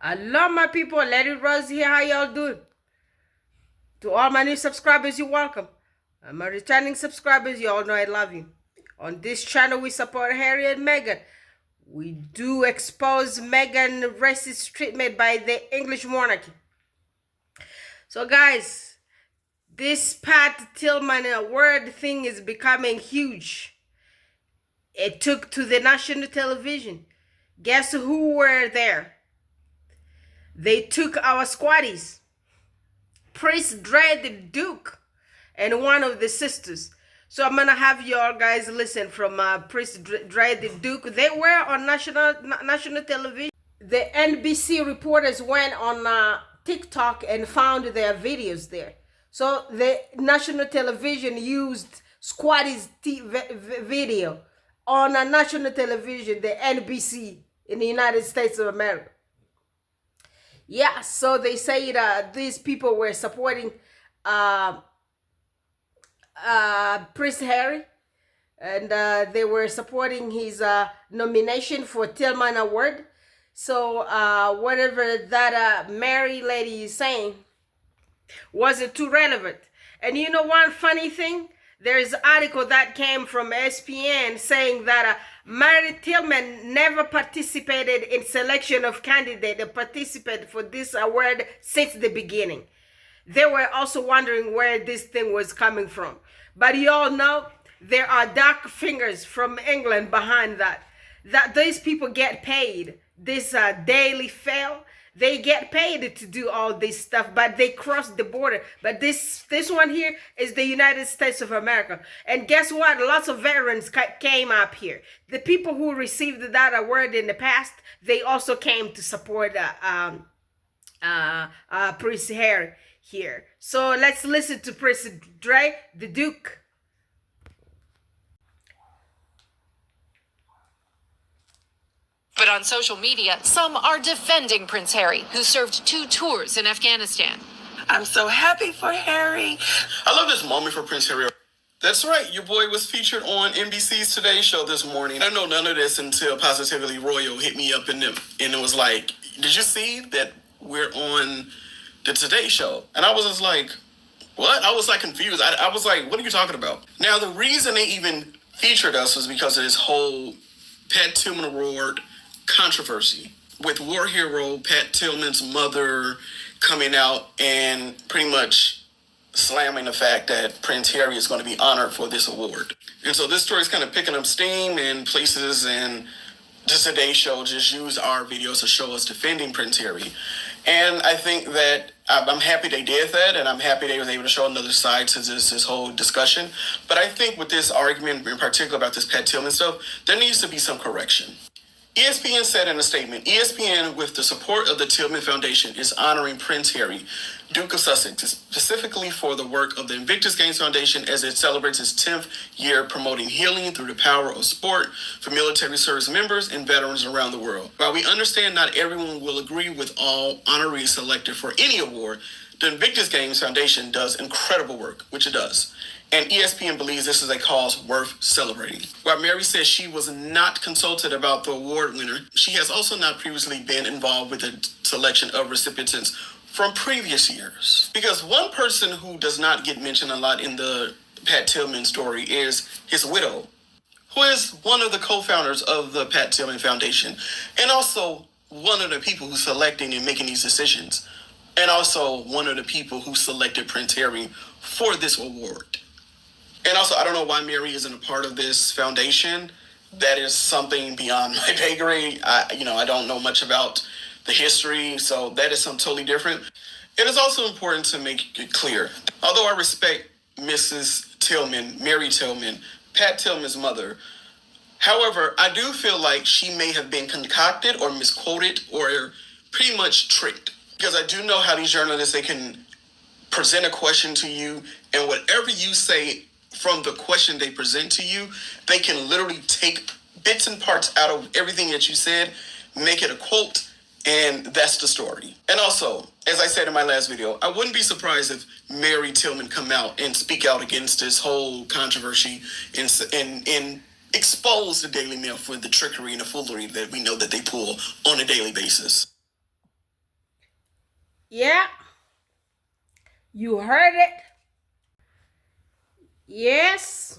I love my people. Let it Rose here. How y'all doing? To all my new subscribers, you're welcome. And my returning subscribers, you all know I love you. On this channel, we support Harry and Meghan. We do expose Meghan racist treatment by the English monarchy. So guys, this Pat Tillman award thing is becoming huge. It took to the national television. Guess who were there? They took our squaddies. Prince Dre the Duke and one of the sisters. So I'm gonna have y'all guys listen from Prince Dre the Duke. They were on national television. The NBC reporters went on TikTok and found their videos there. So the national television used Squaddy's video on a national television, the NBC in the United States of America. Yeah, so they say these people were supporting Prince Harry, and they were supporting his nomination for Tillman Award. So whatever that Mary lady is saying wasn't too relevant. And you know one funny thing? There's an article that came from ESPN saying that Mary Tillman never participated in selection of candidate or participated for this award since the beginning. They were also wondering where this thing was coming from. But you all know there are dark fingers from England behind that. That these people get paid. This Daily Fail, they get paid to do all this stuff, but they cross the border. But this one here is the United States of America. And guess what? Lots of veterans came up here. The people who received that award in the past, they also came to support Prince Harry here. So let's listen to Prince Dre, the Duke. But on social media, some are defending Prince Harry, who served 2 tours in Afghanistan. I'm so happy for Harry. I love this moment for Prince Harry. That's right. Your boy was featured on NBC's Today Show this morning. I know none of this until Positively Royal hit me up and it was like, did you see that we're on the Today Show? And I was just like, what? I was like confused. I was like, what are you talking about? Now, the reason they even featured us was because of this whole Pat Tillman Award controversy with war hero Pat Tillman's mother coming out and pretty much slamming the fact that Prince Harry is going to be honored for this award. And so this story is kind of picking up steam in places, and the Today Show just used our videos to show us defending Prince Harry. And I think that I'm happy they did that, and I'm happy they was able to show another side to this whole discussion. But I think with this argument in particular about this Pat Tillman stuff, there needs to be some correction. ESPN said in a statement, ESPN, with the support of the Tillman Foundation, is honoring Prince Harry, Duke of Sussex, specifically for the work of the Invictus Games Foundation as it celebrates its 10th year promoting healing through the power of sport for military service members and veterans around the world. While we understand not everyone will agree with all honorees selected for any award, the Invictus Games Foundation does incredible work, which it does. And ESPN believes this is a cause worth celebrating. While Mary says she was not consulted about the award winner, she has also not previously been involved with the selection of recipients from previous years. Because one person who does not get mentioned a lot in the Pat Tillman story is his widow, who is one of the co-founders of the Pat Tillman Foundation, and also one of the people who's selecting and making these decisions, and also one of the people who selected Prince Harry for this award. And also, I don't know why Mary isn't a part of this foundation. That is something beyond my pay grade. I don't know much about the history, so that is something totally different. It is also important to make it clear, although I respect Mrs. Tillman, Mary Tillman, Pat Tillman's mother, however, I do feel like she may have been concocted or misquoted or pretty much tricked. Because I do know how these journalists, they can present a question to you, and whatever you say from the question they present to you, they can literally take bits and parts out of everything that you said, make it a quote, and that's the story. And also, as I said in my last video, I wouldn't be surprised if Mary Tillman come out and speak out against this whole controversy and expose the Daily Mail for the trickery and the foolery that we know that they pull on a daily basis. Yeah, you heard it. Yes,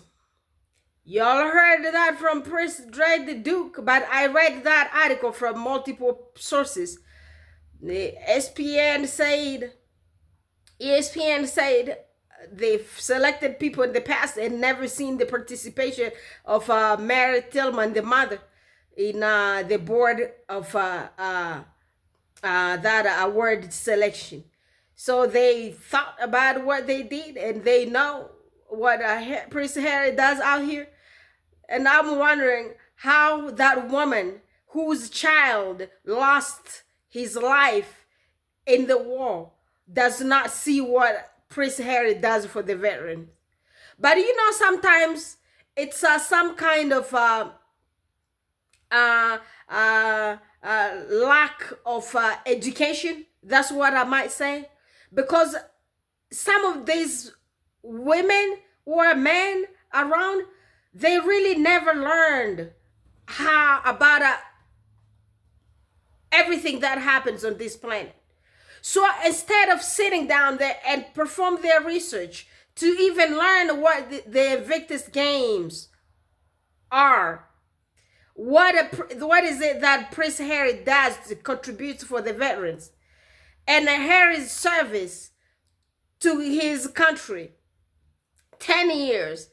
y'all heard that from Prince Dre the Duke, but I read that article from multiple sources. The ESPN said they've selected people in the past and never seen the participation of Mary Tillman, the mother, in the board of that award selection. So they thought about what they did, and they know what Prince Harry does out here. And I'm wondering how that woman whose child lost his life in the war does not see what Prince Harry does for the veterans. But you know, sometimes it's some kind of lack of education. That's what I might say. Because some of these women or men around, they really never learned how about everything that happens on this planet. So instead of sitting down there and perform their research to even learn what the Invictus Games are, what is it that Prince Harry does to contribute for the veterans, and Harry's service to his country, 10 years,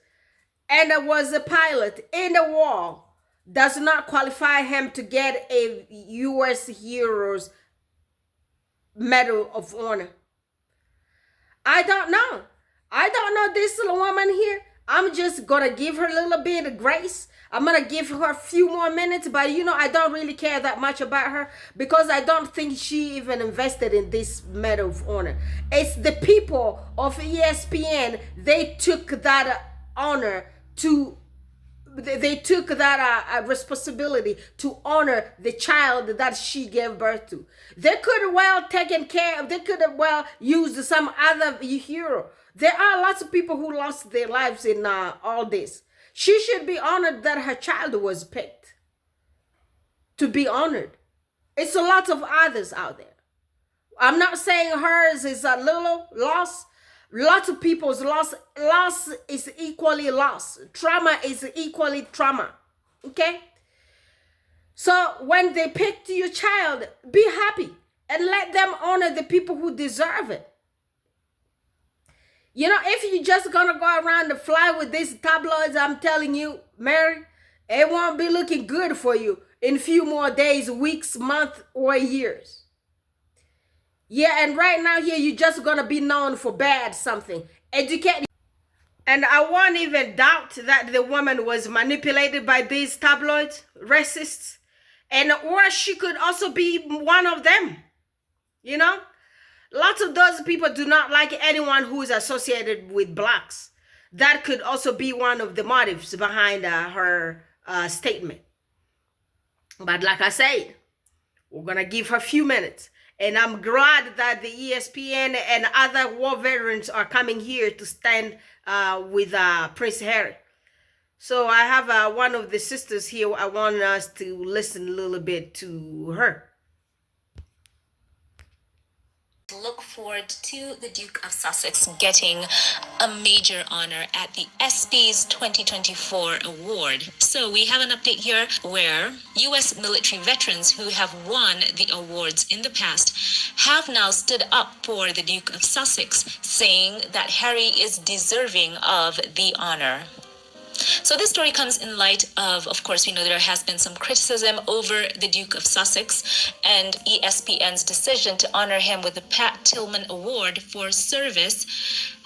and was a pilot in the war, does not qualify him to get a U.S. Heroes Medal of Honor. I don't know. I don't know this little woman here. I'm just gonna give her a little bit of grace. I'm gonna give her a few more minutes, but you know, I don't really care that much about her because I don't think she even invested in this Medal of Honor. It's the people of ESPN. They took that honor to, they took that responsibility to honor the child that she gave birth to. They could have well taken care of, they could have well used some other hero. There are lots of people who lost their lives in all this. She should be honored that her child was picked to be honored. It's a lot of others out there. I'm not saying hers is a little loss. Lots of people's loss is equally loss. Trauma is equally trauma. Okay? So when they picked your child, be happy and let them honor the people who deserve it. You know, if you're just gonna go around and fly with these tabloids, I'm telling you, Mary, it won't be looking good for you in a few more days, weeks, months, or years. Yeah, and right now here, you're just gonna be known for bad something. Educate. And I won't even doubt that the woman was manipulated by these tabloids, racists, and or she could also be one of them, you know? Lots of those people do not like anyone who is associated with blacks. That could also be one of the motives behind her statement. But like I said, we're going to give her a few minutes. And I'm glad that the ESPN and other war veterans are coming here to stand with Prince Harry. So I have one of the sisters here. I want us to listen a little bit to her. Look forward to the Duke of Sussex getting a major honor at the ESPYs 2024 award. So we have an update here where U.S. military veterans who have won the awards in the past have now stood up for the Duke of Sussex, saying that Harry is deserving of the honor. So this story comes in light of course, we know there has been some criticism over the Duke of Sussex and ESPN's decision to honor him with the Pat Tillman Award for service.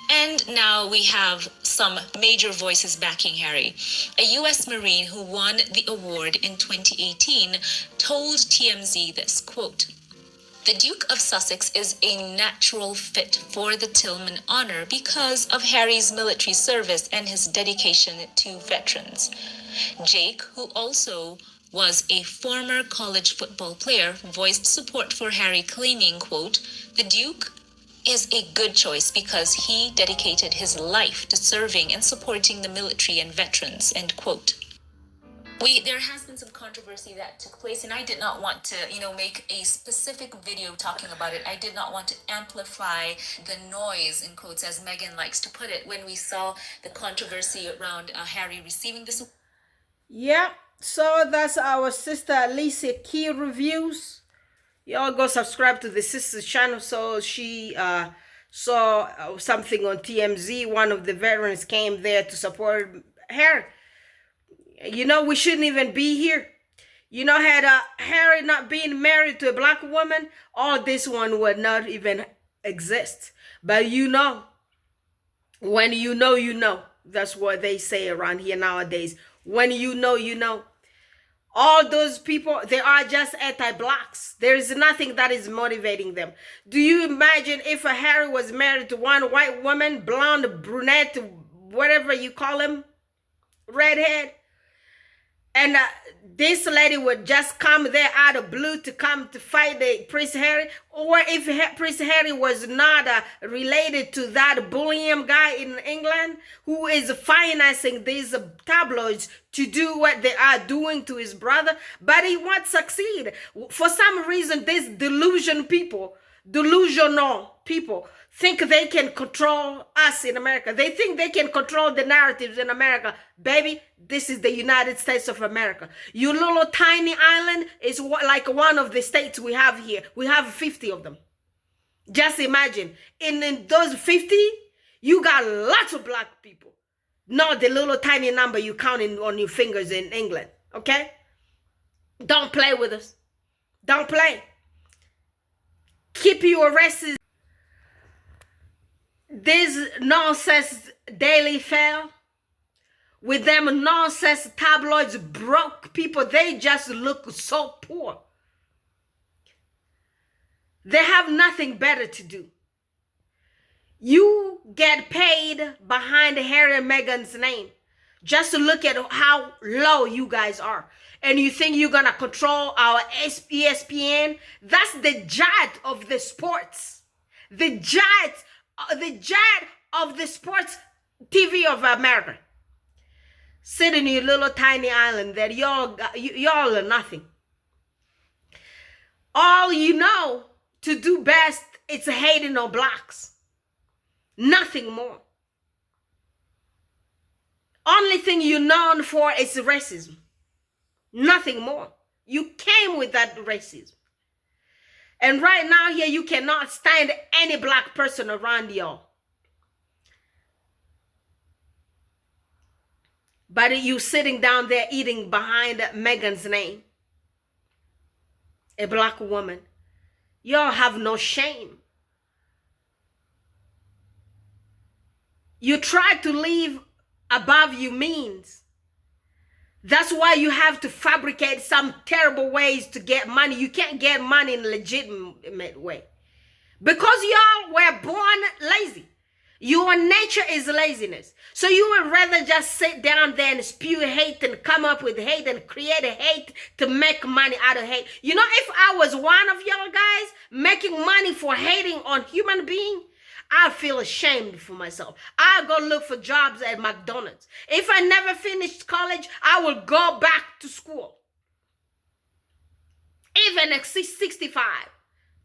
And now we have some major voices backing Harry. A U.S. Marine who won the award in 2018 told TMZ this, quote, "The Duke of Sussex is a natural fit for the Tillman honor because of Harry's military service and his dedication to veterans." Jake, who also was a former college football player, voiced support for Harry, claiming, quote, "The Duke is a good choice because he dedicated his life to serving and supporting the military and veterans," end quote. there has been some controversy that took place, and I did not want to, make a specific video talking about it. I did not want to amplify the noise, in quotes, as Megan likes to put it, when we saw the controversy around Harry receiving this. Yeah, so that's our sister Alicia Key reviews. Y'all go subscribe to the sister's channel. So she saw something on TMZ. One of the veterans came there to support Harry. We shouldn't even be here. Had Harry not been married to a black woman, all this one would not even exist. But when you know. That's what they say around here nowadays. When you know. All those people, they are just anti-blacks. There is nothing that is motivating them. Do you imagine if a Harry was married to one white woman, blonde, brunette, whatever you call him, redhead, and this lady would just come there out of blue to come to fight the Prince Harry? Or if Prince Harry was not related to that bullying guy in England who is financing these tabloids to do what they are doing to his brother, but he won't succeed. For some reason, these delusional people think they can control us in America. They think they can control the narratives in America. Baby, this is the United States of America. Your little tiny island is like one of the states we have here. We have 50 of them. Just imagine, in those 50, you got lots of black people. Not the little tiny number you counting on your fingers in England, okay? Don't play with us. Don't play. Keep your races. This nonsense Daily Fail with them nonsense tabloids, broke people, they just look so poor. They have nothing better to do. You get paid behind Harry and Meghan's name just to look at how low you guys are. And you think you're going to control our ESPN? That's the giant of the sports. The giant of the sports TV of America. Sit in your little tiny island that y'all are nothing. All you know to do best is hating on blacks. Nothing more. Only thing you're known for is racism. Nothing more. You came with that racism. And right now here, you cannot stand any black person around y'all. But you sitting down there eating behind Meghan's name. A black woman. Y'all have no shame. You try to live above your means. That's why you have to fabricate some terrible ways to get money. You can't get money in a legitimate way. Because y'all were born lazy. Your nature is laziness. So you would rather just sit down there and spew hate and come up with hate and create a hate to make money out of hate. You know, if I was one of y'all guys making money for hating on human beings, I feel ashamed for myself. I'll go look for jobs at McDonald's. If I never finished college, I will go back to school. Even at 65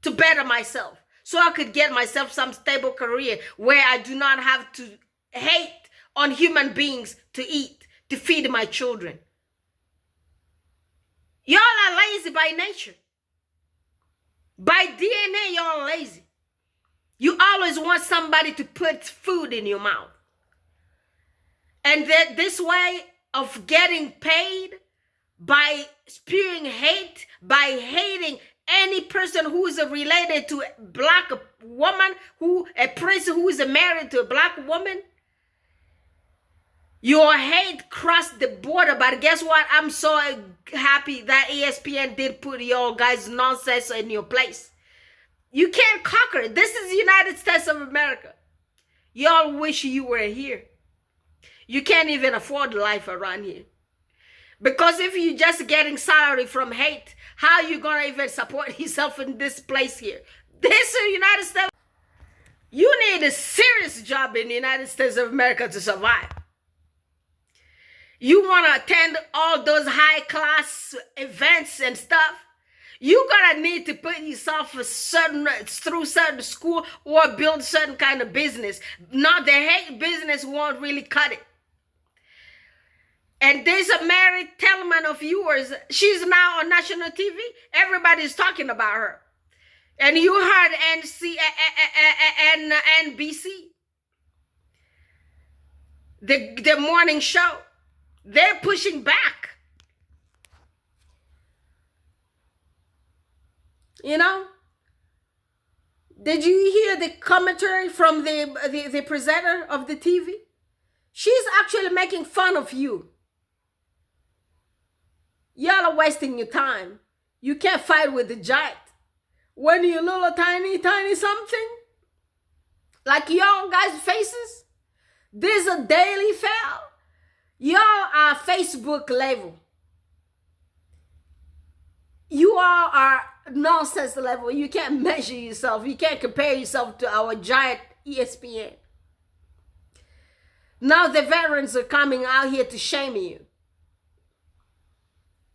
to better myself. So I could get myself some stable career where I do not have to hate on human beings to eat, to feed my children. Y'all are lazy by nature. By DNA, y'all are lazy. You always want somebody to put food in your mouth. And that this way of getting paid by spewing hate, by hating any person who is related to a black woman, a person who is married to a black woman, your hate crossed the border. But guess what? I'm so happy that ESPN did put your guys' nonsense in your place. You can't conquer it. This is the United States of America. Y'all wish you were here. You can't even afford life around here. Because if you're just getting salary from hate, how you gonna even support yourself in this place here? This is the United States. You need a serious job in the United States of America to survive. You want to attend all those high class events and stuff. You gotta need to put yourself through certain school or build certain kind of business. Not the hate business won't really cut it. And there's a Mary Tillman of yours. She's now on national TV. Everybody's talking about her. And you heard NBC, the morning show. They're pushing back. You know? Did you hear the commentary from the presenter of the TV? She's actually making fun of you. Y'all are wasting your time. You can't fight with the giant. When you're little tiny something, like y'all guys' faces, there's a daily fail. Y'all are Facebook level. You all are nonsense level. You can't measure yourself. You can't compare yourself to our giant ESPN. Now the veterans are coming out here to shame you.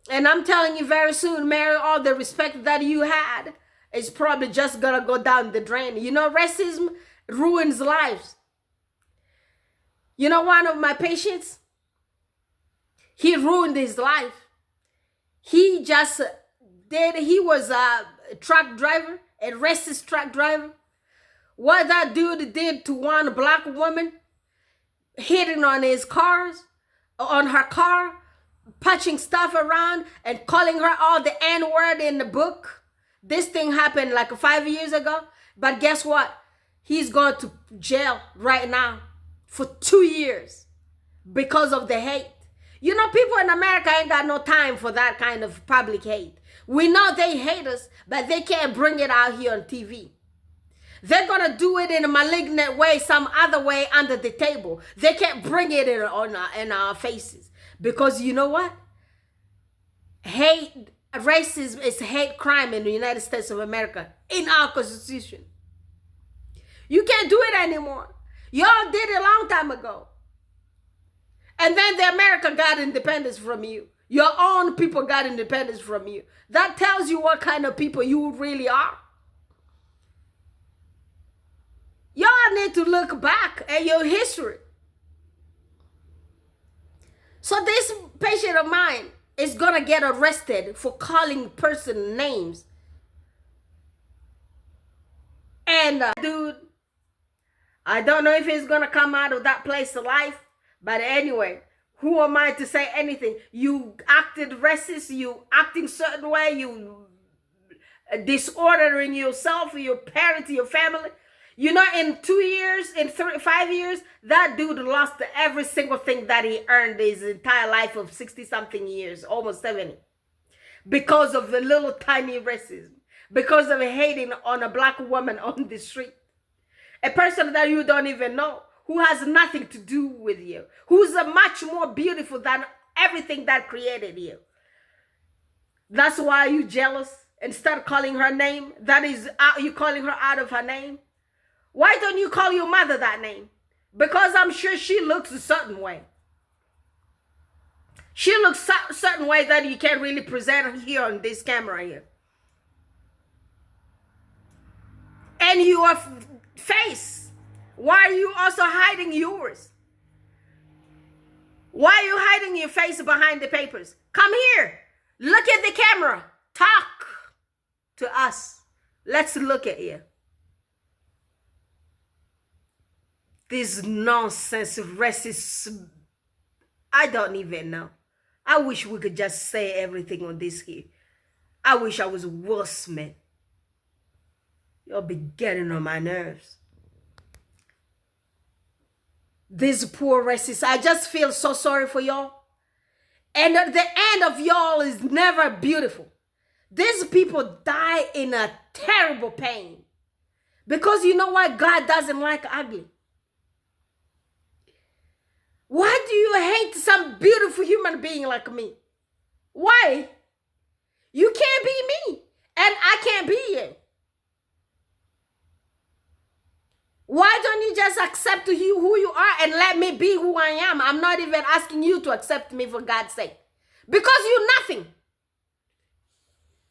And I'm telling you very soon, Mary, all the respect that you had is probably just gonna go down the drain. You know, racism ruins lives. You know, one of my patients, he ruined his life. He was a truck driver, a racist truck driver. What that dude did to one black woman, hitting on her car, punching stuff around and calling her all the N-word in the book. This thing happened like 5 years ago. But guess what? He's going to jail right now for 2 years because of the hate. You know, people in America ain't got no time for that kind of public hate. We know they hate us, but they can't bring it out here on TV. They're going to do it in a malignant way, some other way under the table. They can't bring it in our faces. Because you know what? Racism is hate crime in the United States of America, in our Constitution. You can't do it anymore. Y'all did it a long time ago. And then the America got independence from you. Your own people got independence from you. That tells you what kind of people you really are. Y'all need to look back at your history. So this patient of mine is gonna get arrested for calling person names. And dude, I don't know if he's gonna come out of that place alive, but anyway, who am I to say anything? You acted racist, you acting certain way, you disordering yourself, your parents, your family. You know, in 2 years, in 5 years, that dude lost every single thing that he earned his entire life of 60-something years, almost 70. Because of the little tiny racism. Because of hating on a black woman on the street. A person that you don't even know, who has nothing to do with you. Who's much more beautiful than everything that created you. That's why you jealous and start calling her name. That is, you calling her out of her name. Why don't you call your mother that name? Because I'm sure she looks a certain way. She looks a certain way that you can't really present her here on this camera here. And your face. Why are you also hiding yours? Why are you hiding your face behind the papers? Come here. Look at the camera. Talk to us. Let's look at you. This nonsense racist, I don't even know. I wish we could just say everything on this here. I wish I was worse, man. You'll be getting on my nerves. This poor racist, I just feel so sorry for y'all. And the end of y'all is never beautiful. These people die in a terrible pain. Because you know what? God doesn't like ugly. Why do you hate some beautiful human being like me? Why? You can't be me, and I can't be you. Why don't you just accept you who you are and let me be who I am? I'm not even asking you to accept me, for God's sake. Because you're nothing.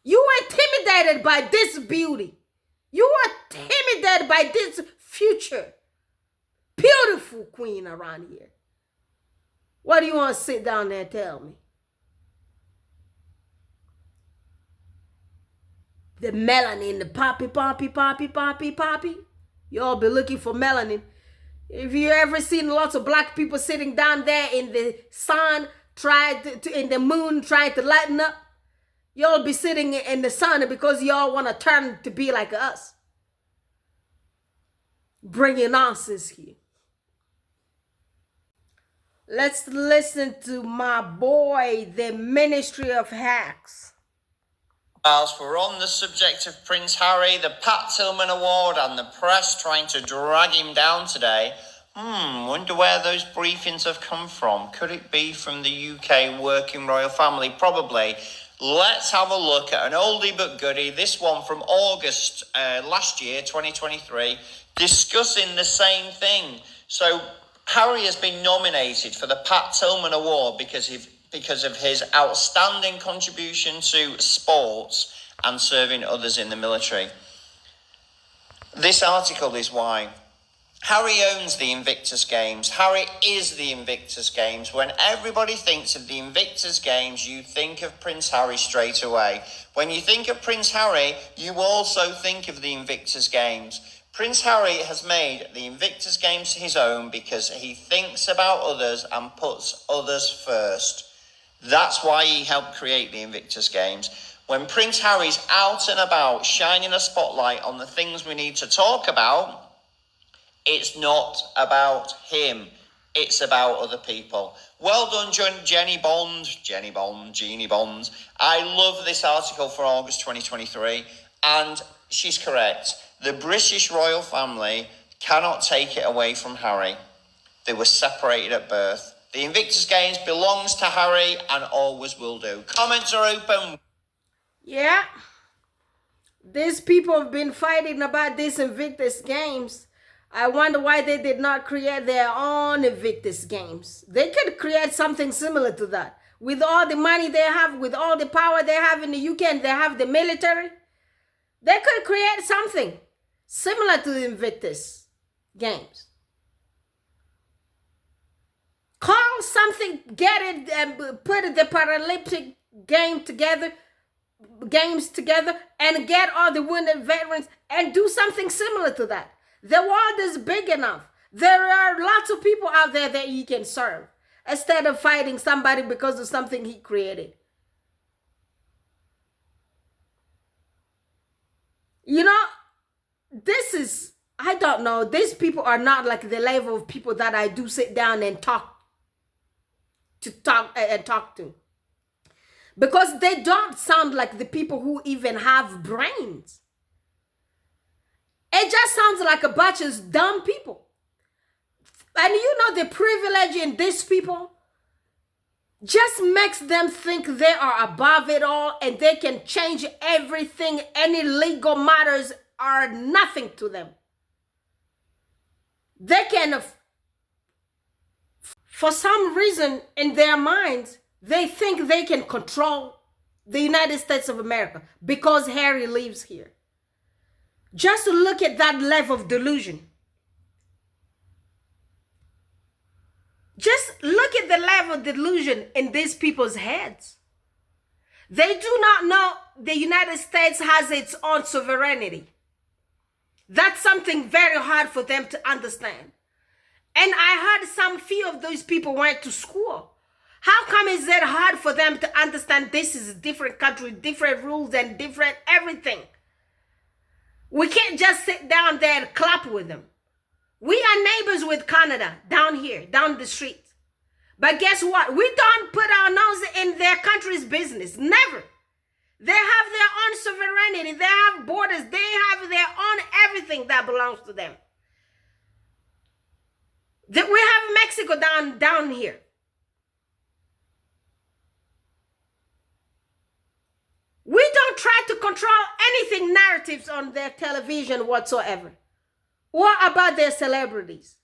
You were intimidated by this beauty. You were intimidated by this future. Beautiful queen around here. What do you want to sit down there and tell me? The melanin, the poppy. You all be looking for melanin. If you ever seen lots of black people sitting down there in the sun, in the moon, trying to lighten up, y'all be sitting in the sun because y'all want to turn to be like us. Bringing nonsense here. Let's listen to my boy, the Ministry of Hacks. Whilst we're on the subject of Prince Harry, the Pat Tillman Award and the press trying to drag him down today, wonder where those briefings have come from. Could it be from the UK working royal family? Probably. Let's have a look at an oldie but goodie, this one from August last year, 2023, discussing the same thing. So Harry has been nominated for the Pat Tillman Award because of his outstanding contribution to sports and serving others in the military. This article is why. Harry owns the Invictus Games. Harry is the Invictus Games. When everybody thinks of the Invictus Games, you think of Prince Harry straight away. When you think of Prince Harry, you also think of the Invictus Games. Prince Harry has made the Invictus Games his own because he thinks about others and puts others first. That's why he helped create the Invictus Games. When Prince Harry's out and about shining a spotlight on the things we need to talk about, it's not about him. It's about other people. Well done, Jeannie Bond. I love this article for August 2023, and she's correct. The British royal family cannot take it away from Harry. They were separated at birth. The Invictus Games belongs to Harry and always will do. Comments are open. Yeah. These people have been fighting about this Invictus Games. I wonder why they did not create their own Invictus Games. They could create something similar to that. With all the money they have, with all the power they have in the UK, and they have the military, they could create something similar to the Invictus Games. Call something, get it, and put the Paralympic games together, and get all the wounded veterans and do something similar to that. The world is big enough. There are lots of people out there that you can serve instead of fighting somebody because of something he created. You know, I don't know. These people are not like the level of people that I do sit down and talk to. Because they don't sound like the people who even have brains. It just sounds like a bunch of dumb people. And you know, the privilege in these people just makes them think they are above it all and they can change everything. Any legal matters are nothing to them. They can, for some reason in their minds, they think they can control the United States of America because Harry lives here. Just look at that level of delusion. Just look at the level of delusion in these people's heads. They do not know the United States has its own sovereignty. That's something very hard for them to understand. And I heard some few of those people went to school. How come is it hard for them to understand this is a different country, different rules and different everything? We can't just sit down there and clap with them. We are neighbors with Canada down here, down the street. But guess what? We don't put our nose in their country's business. Never. They have their own sovereignty. They have borders. They have their own everything that belongs to them. We have Mexico down here. We don't try to control anything narratives on their television whatsoever. What about their celebrities?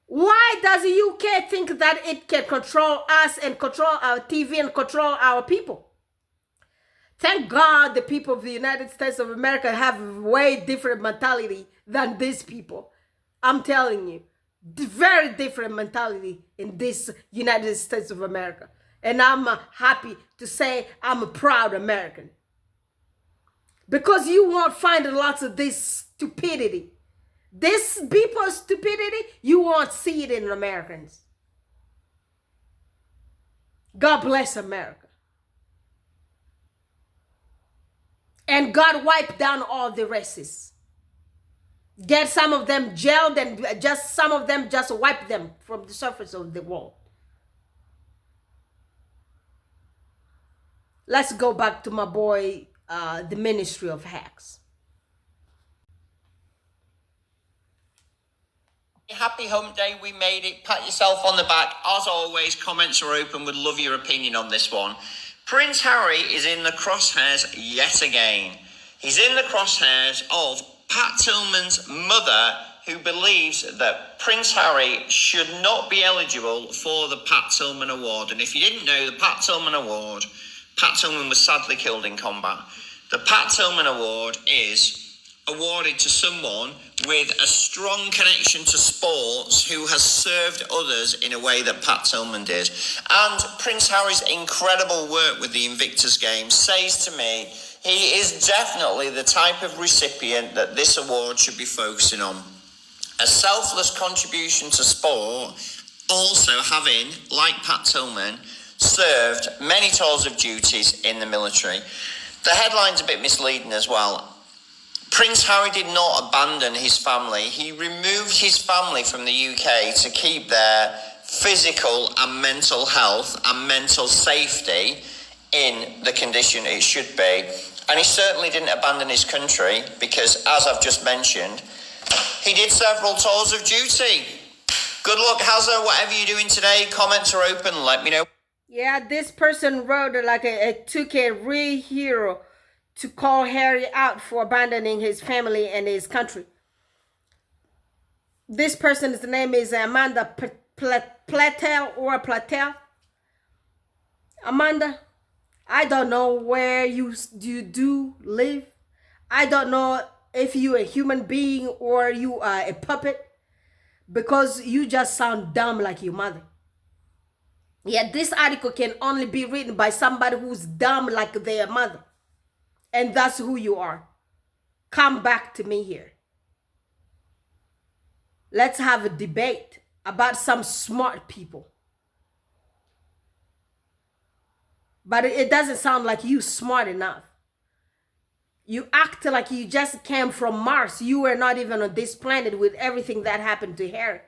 Why does the UK think that it can control us and control our TV and control our people? Thank God the people of the United States of America have a way different mentality than these people. I'm telling you, very different mentality in this United States of America. And I'm happy to say I'm a proud American. Because you won't find lots of this stupidity. This people's stupidity, you won't see it in Americans. God bless America. And God wiped down all the racists. Get some of them jailed and just some of them just wipe them from the surface of the world. Let's go back to my boy, the Ministry of Hacks. Happy hump day, we made it. Pat yourself on the back. As always, comments are open. Would love your opinion on this one. Prince Harry is in the crosshairs yet again. He's in the crosshairs of Pat Tillman's mother, who believes that Prince Harry should not be eligible for the Pat Tillman Award. And if you didn't know, the Pat Tillman Award, Pat Tillman was sadly killed in combat. The Pat Tillman Award is awarded to someone with a strong connection to sports who has served others in a way that Pat Tillman did. And Prince Harry's incredible work with the Invictus Games says to me he is definitely the type of recipient that this award should be focusing on. A selfless contribution to sport, also having, like Pat Tillman, served many tours of duties in the military. The headline's a bit misleading as well. Prince Harry did not abandon his family. He removed his family from the UK to keep their physical and mental health and mental safety in the condition it should be. And he certainly didn't abandon his country because, as I've just mentioned, he did several tours of duty. Good luck, Hazza. Whatever you're doing today, comments are open. Let me know. Yeah, this person wrote like it took a real hero to call Harry out for abandoning his family and his country. This person's name is Amanda Platel. Amanda, I don't know where you do live. I don't know if you're a human being or you are a puppet, because you just sound dumb like your mother. Yeah, this article can only be written by somebody who's dumb like their mother. And that's who you are. Come back to me here. Let's have a debate about some smart people. But it doesn't sound like you smart enough. You act like you just came from Mars. You were not even on this planet with everything that happened to Harry.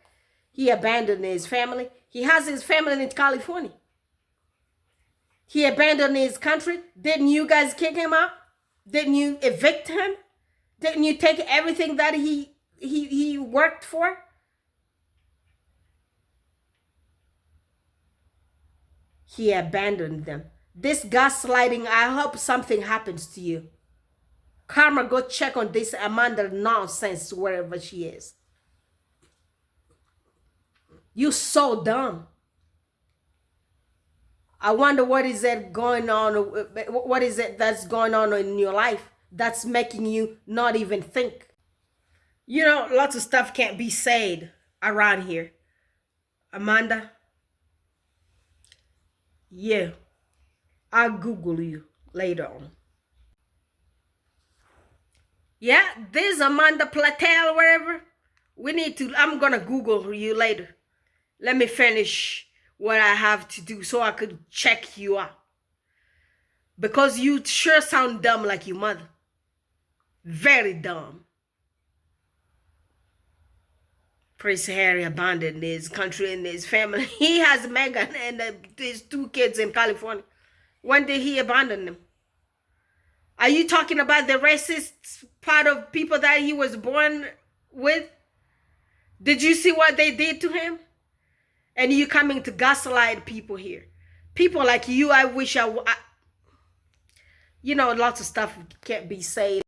He abandoned his family. He has his family in California. He abandoned his country. Didn't you guys kick him out? Didn't you evict him? Didn't you take everything that he worked for? He abandoned them. This gaslighting, I hope something happens to you. Karma, go check on this Amanda nonsense wherever she is. You so dumb. I wonder what is that going on, what is it that's going on in your life that's making you not even think. You know, lots of stuff can't be said around here. Amanda, yeah, I'll Google you later on. Yeah, this Amanda Platel, wherever. I'm gonna Google you later. Let me finish what I have to do so I could check you out. Because you sure sound dumb like your mother. Very dumb. Prince Harry abandoned his country and his family. He has Meghan and his 2 kids in California. When did he abandon them? Are you talking about the racist part of people that he was born with? Did you see what they did to him? And you coming to gaslight people here. People like you, I wish you know, lots of stuff can't be said.